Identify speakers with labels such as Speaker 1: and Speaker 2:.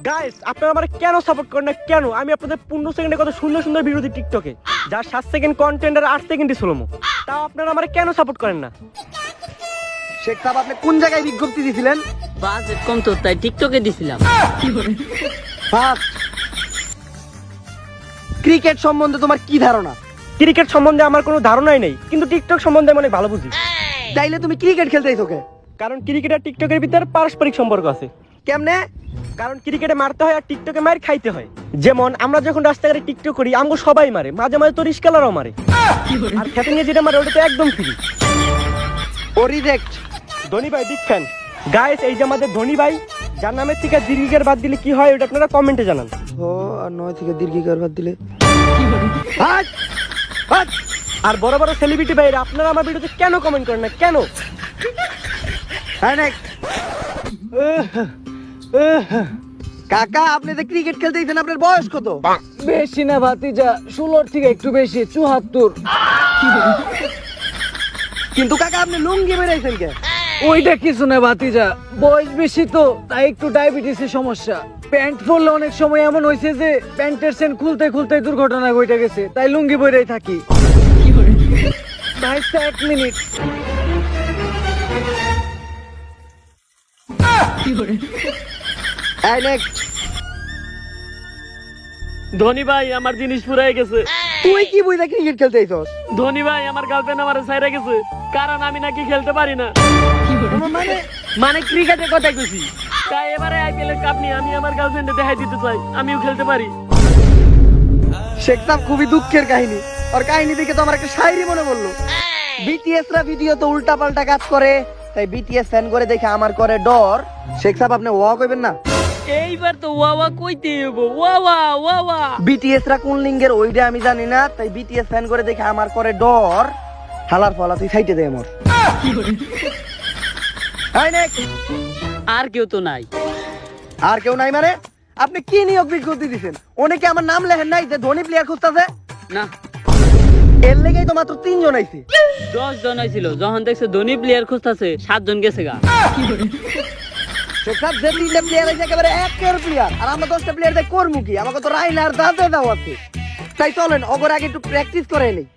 Speaker 1: Guys আপনারা আমারে কেন সাপোর্ট করেন না কেন? আমি আপনাদের 15 সেকেন্ডে কত সুন্দর সুন্দর ভিডিও দিই টিকটকে, যার 7 সেকেন্ড কন্টেন্ট আর 8 সেকেন্ডই স্লোমো। তাও আপনারা আমারে কেন সাপোর্ট করেন না?
Speaker 2: শেখ সাহেব আপনি কোন জায়গায় বিজ্ঞপ্তি দিছিলেন?
Speaker 3: বাজেট কম তো তাই টিকটকে দিছিলাম।
Speaker 2: ফার্স্ট, ক্রিকেট সম্বন্ধে তোমার কি ধারণা?
Speaker 1: ক্রিকেট সম্বন্ধে আমার কোনো ধারণাই নেই, কিন্তু টিকটক সম্বন্ধে আমি অনেক ভালো বুঝি।
Speaker 2: তাইলে তুমি ক্রিকেট খেলতেই তোকে
Speaker 1: কারণ ক্রিকেট আর টিকটকের ভিতরে পারস্পরিক সম্পর্ক আছে।
Speaker 2: কেমনে?
Speaker 1: কারণ ক্রিকেটে মারতে হয় আর টিকটকে মার খাইতে হয়। যেমন আমরা যখন রাস্তাঘাটে টিকটক করি আমগো সবাই মারে, মাঝে মাঝে তো রিস্কালারও মারে, আর খেতে নিয়ে যেটা মারে ওটা তো একদম ফ্রি।
Speaker 2: ও রিজেক্ট।
Speaker 1: ধোনি ভাই বিগ ফ্যান। গাইস এই যে আমাদের ধোনি ভাই, যার নামের থেকে দীর্ঘিকার বাদ দিলে কি হয় ওটা আপনারা কমেন্টে জানান।
Speaker 2: ও আর 9 থেকে দীর্ঘিকার বাদ দিলে হাট হাট।
Speaker 1: আর বড় বড় সেলিব্রিটি ভাইরা আপনারা আমার ভিডিওতে কেন কমেন্ট করেন না কেন?
Speaker 2: হ্যাঁ নেক্সট। কাকা আপনি যে ক্রিকেট খেলতে গেছেন আপনার বয়স কত?
Speaker 4: বেশি না ভাতিজা, 16 থেকে একটু বেশি, 74।
Speaker 2: কিন্তু কাকা আপনি লুঙ্গি বেরাইছেন কে?
Speaker 4: ওইটা কিছু না ভাতিজা, বয়স বেশি তো তাই একটু ডায়াবেটিসের সমস্যা। প্যান্ট পরলে অনেক সময় এমন হয়েছে যে প্যান্টের চেন খুলতে খুলতে দুর্ঘটনা ঘটে গেছে, তাই লুঙ্গি পরেই থাকি। ভাইস্তা 1 মিনিট।
Speaker 2: এই নেক্সট।
Speaker 3: ধোনি ভাই আমার জিনিস ফুরাই গেছে।
Speaker 2: তুই কি বুঝলা ক্রিকেট খেলতে আইছস?
Speaker 3: ধোনি ভাই আমার গার্লফ্রেন্ড আমার ছাইরা গেছে, কারণ আমি নাকি খেলতে পারি না। মানে ক্রিকেটের কথা কইছি। তাই এবারে আইপিএল এর কাপ নিয়ে আমি আমার গার্লফ্রেন্ডে দেখাই দিতে চাই আমিও খেলতে পারি।
Speaker 2: শেখ সাহেব খুবই দুঃখের কাহিনী। আর কাহিনী দেখে তো আমার একটা শায়রি মনে পড়লো। বিটিএস রা ভিডিও তো উল্টা পাল্টা কাজ করে, তাই বিটিএস ফ্যান করে দেখে আমার করে ডর। শেখ সাহেব আপনি ওয়া কইবেন না?
Speaker 3: এইবার তো ওয়াওয়া কইতে হইব, ওয়াওয়া ওয়াওয়া।
Speaker 2: বিটিএস রা কোন লিঙ্গের ওইটা আমি জানি না, তাই বিটিএস ফ্যান করে দেখে আমার করে ডর। হালার ফলা তুই সাইটে দে আমার। High next.
Speaker 3: আর কেউ তো নাই।
Speaker 2: আর কেউ নাই মানে? আপনি কি নিয়োগ বিজ্ঞপ্তি দিছেন? অনেকে আমার নাম লেখেন নাই যে ধনী প্লেয়ার খুঁজতেছে?
Speaker 3: না,
Speaker 2: এর লেগেই তো মাত্র 3 জন আইছে।
Speaker 3: 10 জন ছিল, যখন দেখছে ধোনি প্লেয়ার খুঁজতেছে 7 জন গেছে গা।
Speaker 2: শেখ সাহেব যে 3টা প্লেয়ার আছে একেবারে একের প্লেয়ার, আর আমরা 10টা প্লেয়ার দেখ করমু কি? আমাকে তো রাইনার দাদা দাও আছে। তাই চলেন অগর আগে একটু প্র্যাকটিস করে নেই।